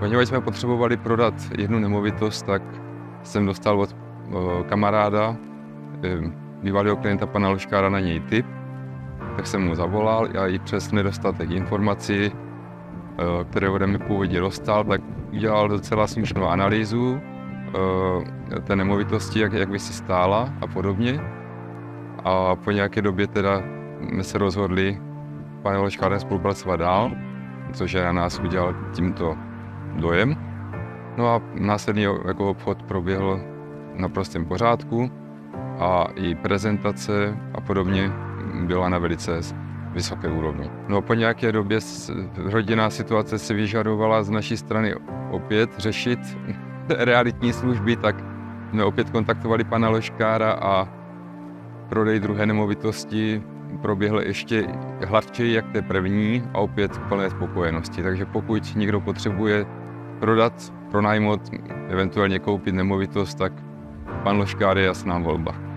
Poněvadž jsme potřebovali prodat jednu nemovitost, tak jsem dostal od kamaráda, bývalého klienta pana Loškára, na něj tip. Tak jsem mu zavolal a i přes nedostatek informací, které ode mě původně dostal, tak udělal docela slušnou analýzu té nemovitosti, jak by si stála a podobně. A po nějaké době teda jsme se rozhodli panem Loškárem spolupracovat dál, což na nás udělal tímto dojem. No a následný jako obchod proběhl na prostém pořádku a i prezentace a podobně byla na velice vysoké úrovni. No po nějaké době rodinná situace si vyžadovala z naší strany opět řešit realitní služby, tak jsme opět kontaktovali pana Loškára a prodej druhé nemovitosti proběhl ještě hladčeji jak té první a opět k plné spokojenosti. Takže pokud někdo potřebuje prodat, pronajmout, eventuálně koupit nemovitost, tak pan Loškár je jasná volba.